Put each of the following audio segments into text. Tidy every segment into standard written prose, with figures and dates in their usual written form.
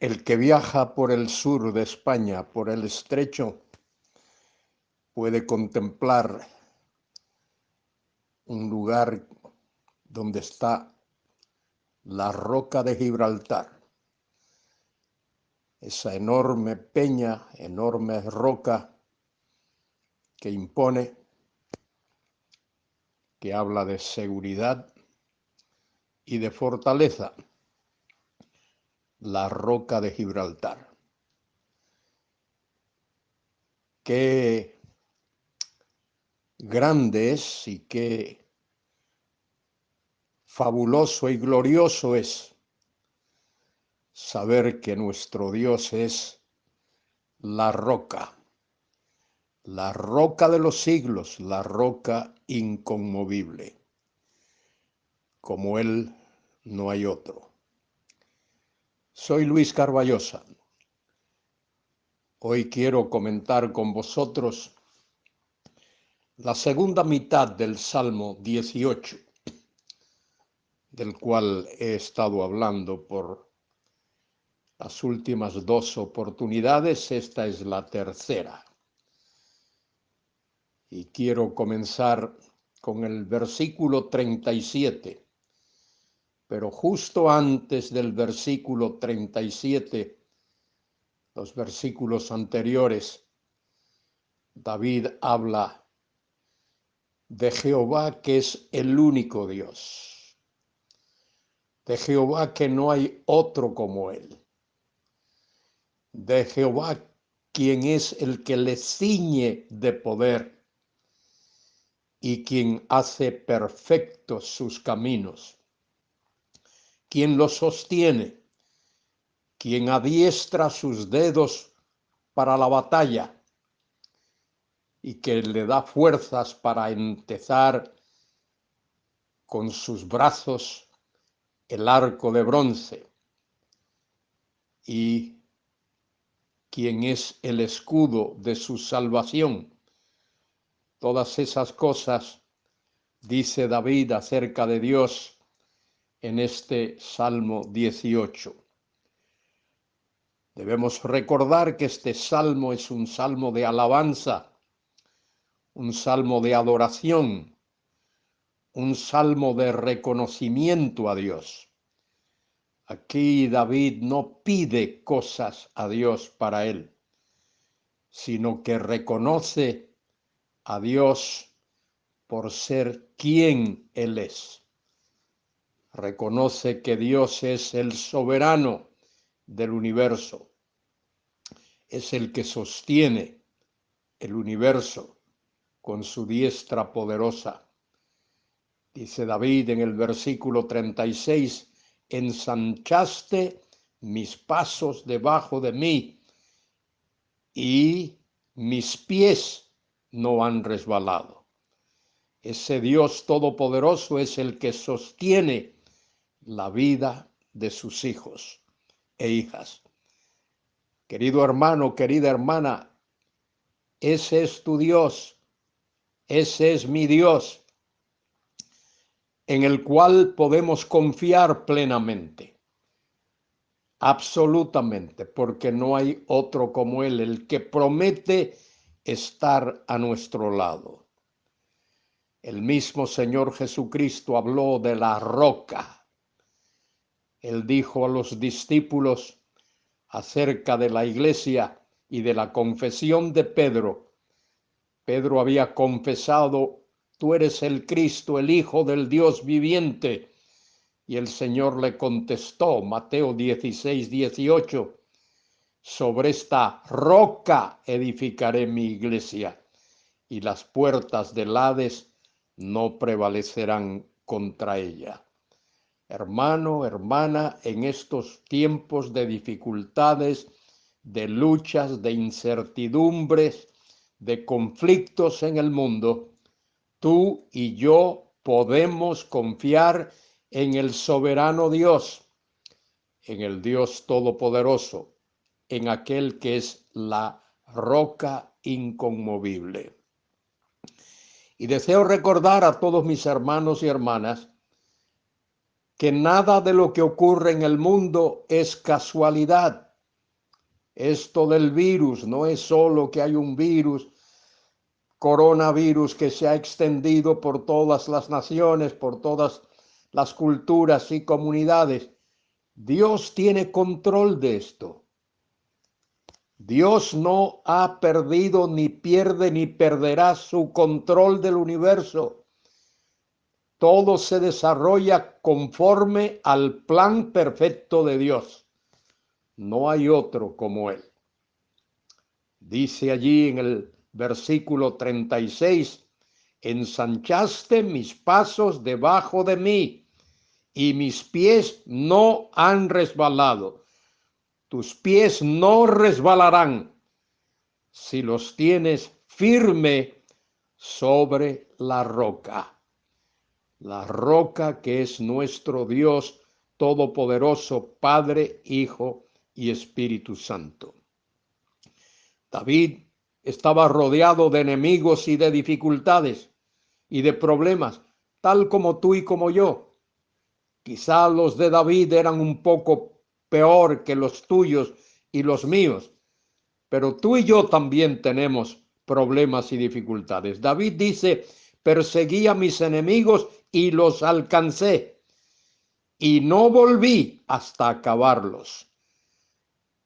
El que viaja por el sur de España, por el estrecho, puede contemplar un lugar donde está la Roca de Gibraltar, esa enorme peña, enorme roca que impone, que habla de seguridad y de fortaleza, la Roca de Gibraltar. Qué grande es y qué fabuloso y glorioso es saber que nuestro Dios es la roca de los siglos, la roca inconmovible. Como Él no hay otro. Soy Luis Carballosa. Hoy quiero comentar con vosotros la segunda mitad del Salmo 18, del cual he estado hablando por las últimas dos oportunidades. Esta es la tercera. Y quiero comenzar con el versículo 37. Pero justo antes del versículo 37, los versículos anteriores, David habla de Jehová, que es el único Dios, de Jehová que no hay otro como él, de Jehová quien es el que le ciñe de poder y quien hace perfectos sus caminos, quien los sostiene, quien adiestra sus dedos para la batalla y que le da fuerzas para entezar con sus brazos el arco de bronce, y quien es el escudo de su salvación. Todas esas cosas dice David acerca de Dios en este Salmo 18. Debemos recordar que este salmo es un salmo de alabanza, un salmo de adoración, un salmo de reconocimiento a Dios. Aquí David no pide cosas a Dios para él, sino que reconoce a Dios por ser quien Él es. Reconoce que Dios es el soberano del universo, es el que sostiene el universo con su diestra poderosa. Dice David en el versículo 36, ensanchaste mis pasos debajo de mí y mis pies no han resbalado. Ese Dios todopoderoso es el que sostiene la vida de sus hijos e hijas. Querido hermano, querida hermana, ese es tu Dios, ese es mi Dios, en el cual podemos confiar plenamente, absolutamente, porque no hay otro como Él, el que promete estar a nuestro lado. El mismo Señor Jesucristo habló de la roca. Él dijo a los discípulos acerca de la iglesia y de la confesión de Pedro. Pedro había confesado, tú eres el Cristo, el Hijo del Dios viviente. Y el Señor le contestó, Mateo 16, 18, sobre esta roca edificaré mi iglesia, y las puertas del Hades no prevalecerán contra ella. Hermano, hermana, en estos tiempos de dificultades, de luchas, de incertidumbres, de conflictos en el mundo, tú y yo podemos confiar en el soberano Dios, en el Dios todopoderoso, en aquel que es la roca inconmovible. Y deseo recordar a todos mis hermanos y hermanas que nada de lo que ocurre en el mundo es casualidad, Esto del virus no es solo que hay un virus, coronavirus, que se ha extendido por todas las naciones, por todas las culturas y comunidades. Dios tiene control de esto. Dios no ha perdido, ni pierde, ni perderá su control del universo. Todo se desarrolla conforme al plan perfecto de Dios. No hay otro como Él. Dice allí en el versículo 36, ensanchaste mis pasos debajo de mí y mis pies no han resbalado. Tus pies no resbalarán si los tienes firme sobre la roca que es nuestro Dios Todopoderoso, Padre, Hijo y Espíritu Santo. David estaba rodeado de enemigos y de dificultades y de problemas, tal como tú y como yo. Quizá los de David eran un poco peor que los tuyos y los míos, pero tú y yo también tenemos problemas y dificultades. David dice, perseguí a mis enemigos y los alcancé, y no volví hasta acabarlos.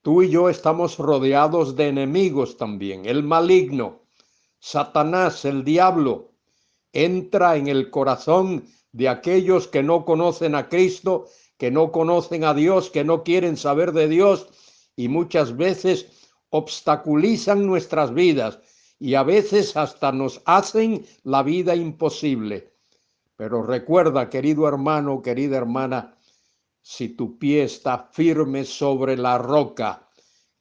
Tú y yo estamos rodeados de enemigos también. El maligno, Satanás, el diablo, entra en el corazón de aquellos que no conocen a Cristo, que no conocen a Dios, que no quieren saber de Dios, y muchas veces obstaculizan nuestras vidas y a veces hasta nos hacen la vida imposible. Pero recuerda, querido hermano, querida hermana, si tu pie está firme sobre la roca,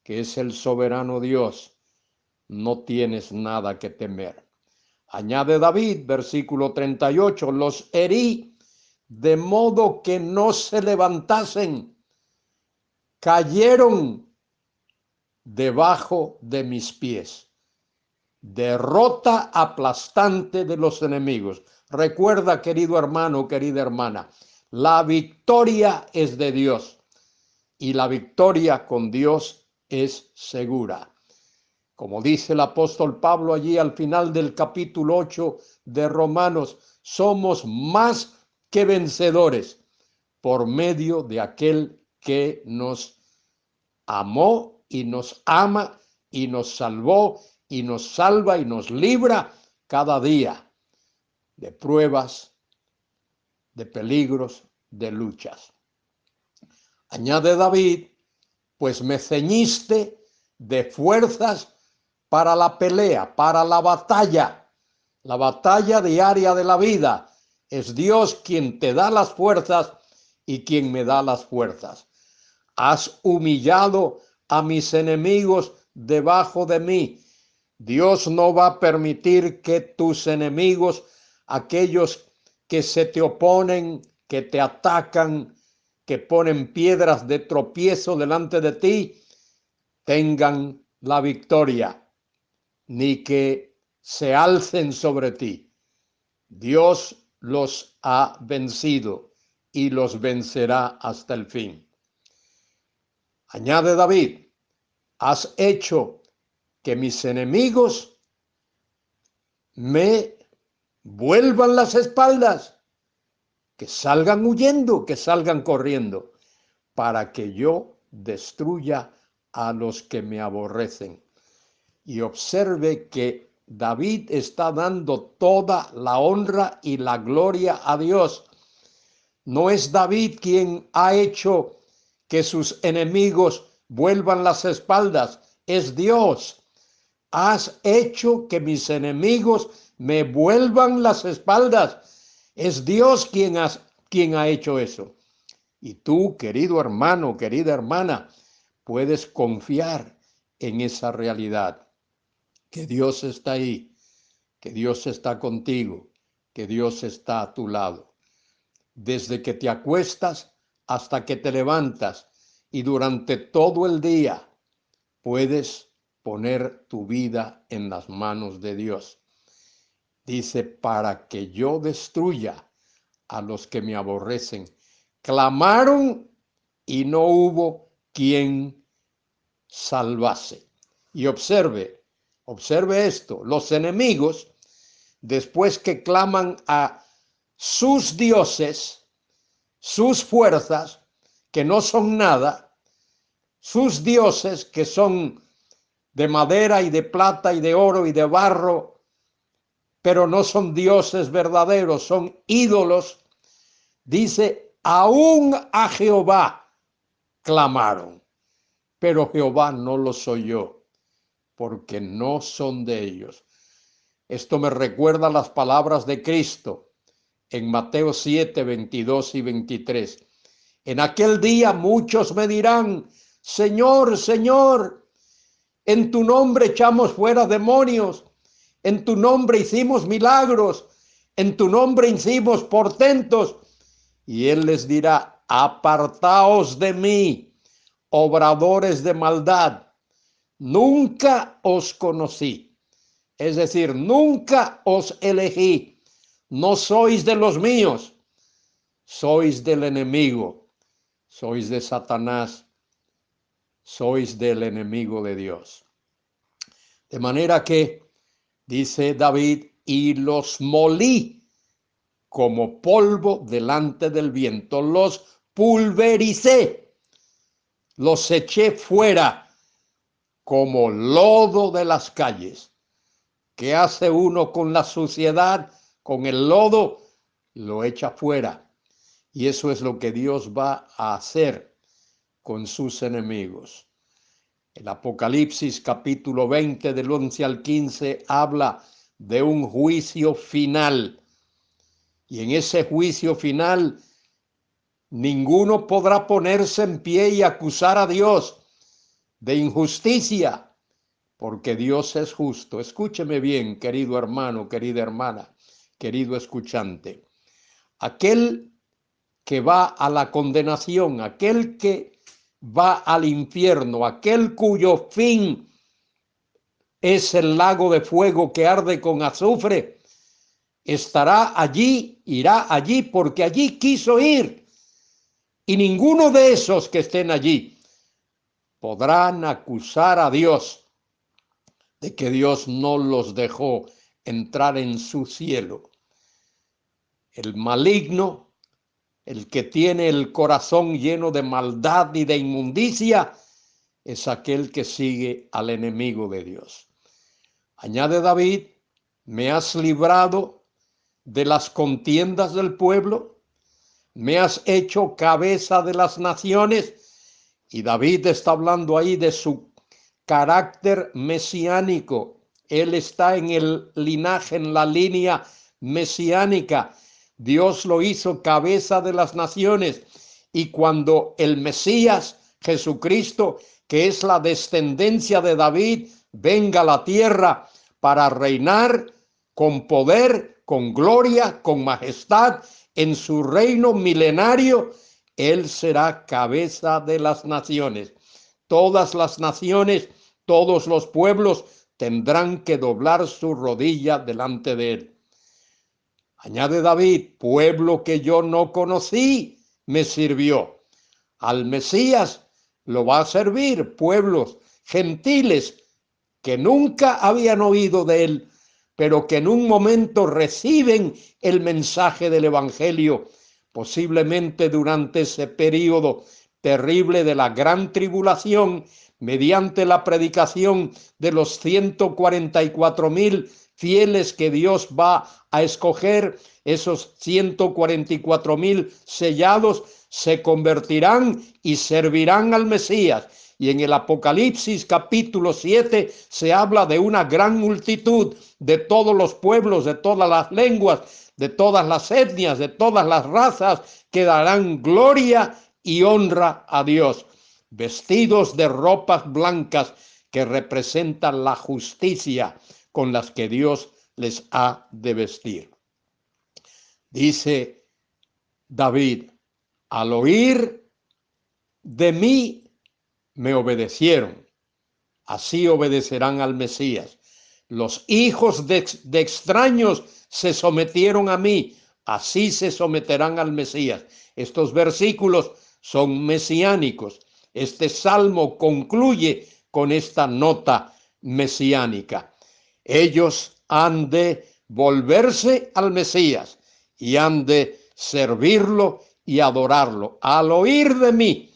que es el soberano Dios, no tienes nada que temer. Añade David, versículo 38, los herí de modo que no se levantasen, cayeron debajo de mis pies. Derrota aplastante de los enemigos. Recuerda, querido hermano, querida hermana, la victoria es de Dios y la victoria con Dios es segura. Como dice el apóstol Pablo allí al final del capítulo 8 de Romanos, somos más que vencedores por medio de aquel que nos amó y nos ama y nos salvó y nos salva y nos libra cada día de pruebas, de peligros, de luchas. Añade David, pues me ceñiste de fuerzas para la pelea, para la batalla diaria de la vida. Es Dios quien te da las fuerzas y quien me da las fuerzas. Has humillado a mis enemigos debajo de mí. Dios no va a permitir que tus enemigos, aquellos que se te oponen, que te atacan, que ponen piedras de tropiezo delante de ti, tengan la victoria, ni que se alcen sobre ti. Dios los ha vencido y los vencerá hasta el fin. Añade David, has hecho que mis enemigos me vuelvan las espaldas, que salgan huyendo, que salgan corriendo, para que yo destruya a los que me aborrecen. Y observe que David está dando toda la honra y la gloria a Dios. No es David quien ha hecho que sus enemigos vuelvan las espaldas, es Dios. Has hecho que mis enemigos me vuelvan las espaldas. Es Dios quien ha hecho eso. Y tú, querido hermano, querida hermana, puedes confiar en esa realidad, que Dios está ahí, que Dios está contigo, que Dios está a tu lado. Desde que te acuestas hasta que te levantas y durante todo el día puedes poner tu vida en las manos de Dios. Dice, para que yo destruya a los que me aborrecen. Clamaron y no hubo quien salvase. Y observe esto, los enemigos, después que claman a sus dioses, sus fuerzas, que no son nada, sus dioses, que son de madera y de plata y de oro y de barro, pero no son dioses verdaderos, son ídolos, dice, aún a Jehová clamaron, pero Jehová no los oyó, porque no son de ellos. Esto me recuerda las palabras de Cristo en Mateo 7, 22 y 23. En aquel día muchos me dirán, Señor, Señor, en tu nombre echamos fuera demonios, en tu nombre hicimos milagros, en tu nombre hicimos portentos. Y él les dirá, apartaos de mí, obradores de maldad, nunca os conocí. Es decir, nunca os elegí. No sois de los míos, sois del enemigo, sois de Satanás, sois del enemigo de Dios. De manera que, dice David, y los molí como polvo delante del viento, los pulvericé, los eché fuera como lodo de las calles. ¿Qué hace uno con la suciedad, con el lodo? Lo echa fuera. Y eso es lo que Dios va a hacer con sus enemigos. El Apocalipsis capítulo 20 del 11 al 15 habla de un juicio final. Y en ese juicio final ninguno podrá ponerse en pie y acusar a Dios de injusticia, porque Dios es justo. Escúcheme bien, querido hermano, querida hermana, querido escuchante. Aquel que va a la condenación, aquel que va al infierno, aquel cuyo fin es el lago de fuego que arde con azufre, estará allí, irá allí porque allí quiso ir. Y ninguno de esos que estén allí podrán acusar a Dios de que Dios no los dejó entrar en su cielo. El maligno, el que tiene el corazón lleno de maldad y de inmundicia, es aquel que sigue al enemigo de Dios. Añade David, me has librado de las contiendas del pueblo, me has hecho cabeza de las naciones. Y David está hablando ahí de su carácter mesiánico. Él está en el linaje, en la línea mesiánica. Dios lo hizo cabeza de las naciones. Y cuando el Mesías, Jesucristo, que es la descendencia de David, venga a la tierra para reinar con poder, con gloria, con majestad, en su reino milenario, él será cabeza de las naciones. Todas las naciones, todos los pueblos tendrán que doblar su rodilla delante de él. Añade David, pueblo que yo no conocí, me sirvió. Al Mesías lo va a servir pueblos gentiles que nunca habían oído de él, pero que en un momento reciben el mensaje del Evangelio, posiblemente durante ese periodo terrible de la gran tribulación, mediante la predicación de los 144,000 fieles que Dios va a escoger. Esos 144,000 sellados se convertirán y servirán al Mesías. Y en el Apocalipsis capítulo 7 se habla de una gran multitud de todos los pueblos, de todas las lenguas, de todas las etnias, de todas las razas, que darán gloria y honra a Dios, vestidos de ropas blancas que representan la justicia con las que Dios les ha de vestir. Dice David, al oír de mí me obedecieron, así obedecerán al Mesías. Los hijos de extraños se sometieron a mí, así se someterán al Mesías. Estos versículos son mesiánicos. Este salmo concluye con esta nota mesiánica. Ellos han de volverse al Mesías y han de servirlo y adorarlo. Al oír de mí,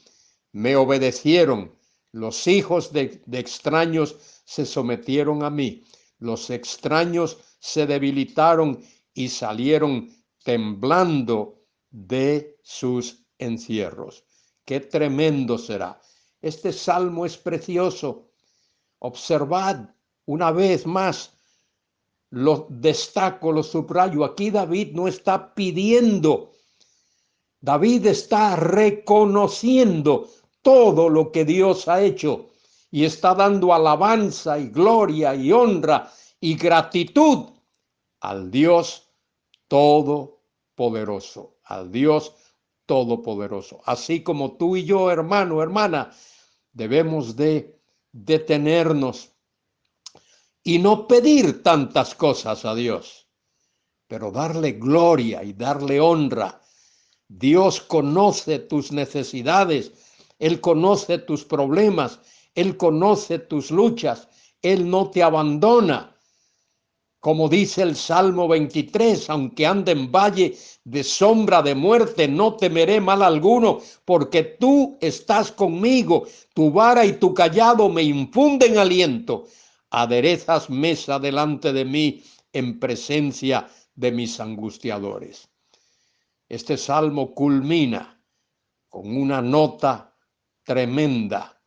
me obedecieron. Los hijos de extraños se sometieron a mí. Los extraños se debilitaron y salieron temblando de sus encierros. Qué tremendo será. Este salmo es precioso. Observad una vez más, lo destaco, lo subrayo. Aquí David no está pidiendo, David está reconociendo todo lo que Dios ha hecho y está dando alabanza y gloria y honra y gratitud al Dios todopoderoso, al Dios todopoderoso. Así como tú y yo, hermano, hermana, debemos de detenernos y no pedir tantas cosas a Dios, pero darle gloria y darle honra. Dios conoce tus necesidades, Él conoce tus problemas, Él conoce tus luchas, Él no te abandona. Como dice el Salmo 23, aunque ande en valle de sombra de muerte, no temeré mal alguno, porque tú estás conmigo, tu vara y tu callado me infunden aliento. Aderezas mesa delante de mí en presencia de mis angustiadores. Este salmo culmina con una nota tremenda.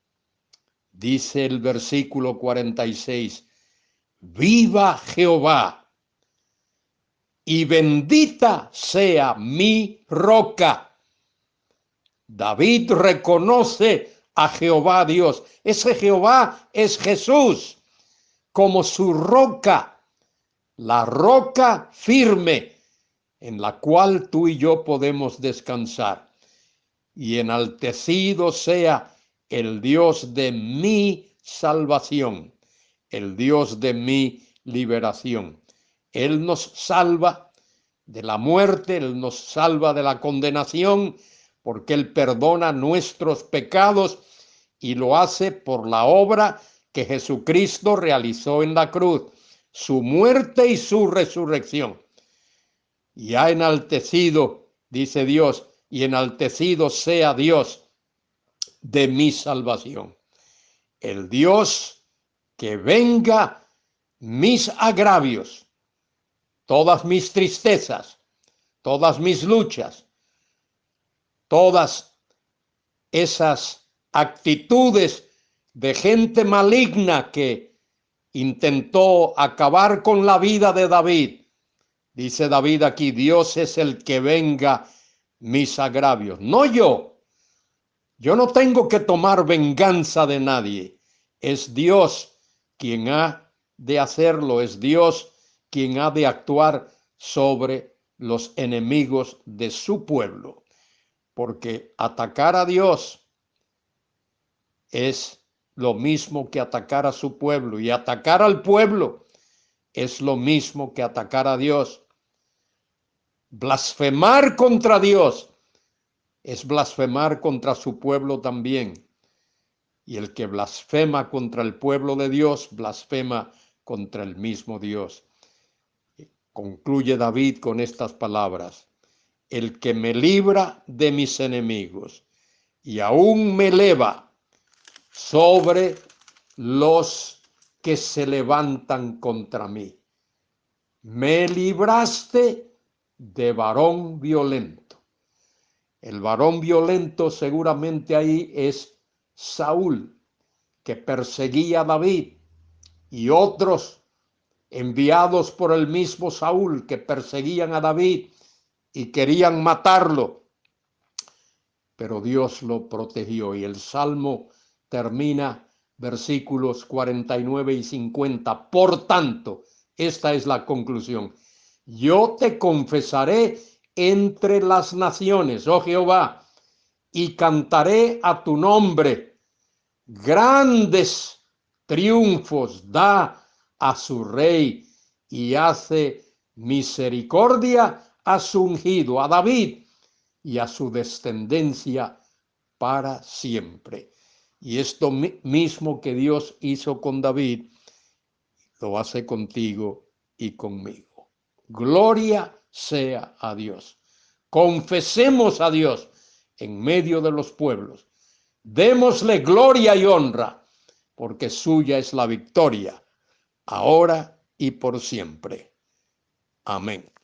Dice el versículo 46, viva Jehová y bendita sea mi roca. David reconoce a Jehová Dios. Ese Jehová es Jesús como su roca, la roca firme en la cual tú y yo podemos descansar. Y enaltecido sea el Dios de mi salvación, el Dios de mi liberación. Él nos salva de la muerte, Él nos salva de la condenación, porque Él perdona nuestros pecados y lo hace por la obra que Jesucristo realizó en la cruz, su muerte y su resurrección. Y ha enaltecido, dice Dios, y enaltecido sea Dios de mi salvación. El Dios que venga mis agravios, todas mis tristezas, todas mis luchas, todas esas actitudes de gente maligna que intentó acabar con la vida de David. Dice David aquí, Dios es el que venga mis agravios, no yo. Yo no tengo que tomar venganza de nadie. Es Dios quien ha de hacerlo, es Dios quien ha de actuar sobre los enemigos de su pueblo. Porque atacar a Dios es lo mismo que atacar a su pueblo, y atacar al pueblo es lo mismo que atacar a Dios. Blasfemar contra Dios es blasfemar contra su pueblo también. Y el que blasfema contra el pueblo de Dios, blasfema contra el mismo Dios. Concluye David con estas palabras: el que me libra de mis enemigos y aún me eleva sobre los que se levantan contra mí. Me libraste de varón violento. El varón violento seguramente ahí es Saúl, que perseguía a David, y otros enviados por el mismo Saúl que perseguían a David y querían matarlo. Pero Dios lo protegió, y el Salmo termina versículos 49 y 50. Por tanto, esta es la conclusión: yo te confesaré entre las naciones, oh Jehová, y cantaré a tu nombre. Grandes triunfos da a su rey y hace misericordia a su ungido, a David, y a su descendencia para siempre. Y esto mismo que Dios hizo con David, lo hace contigo y conmigo. Gloria sea a Dios. Confesemos a Dios en medio de los pueblos. Démosle gloria y honra, porque suya es la victoria, ahora y por siempre. Amén.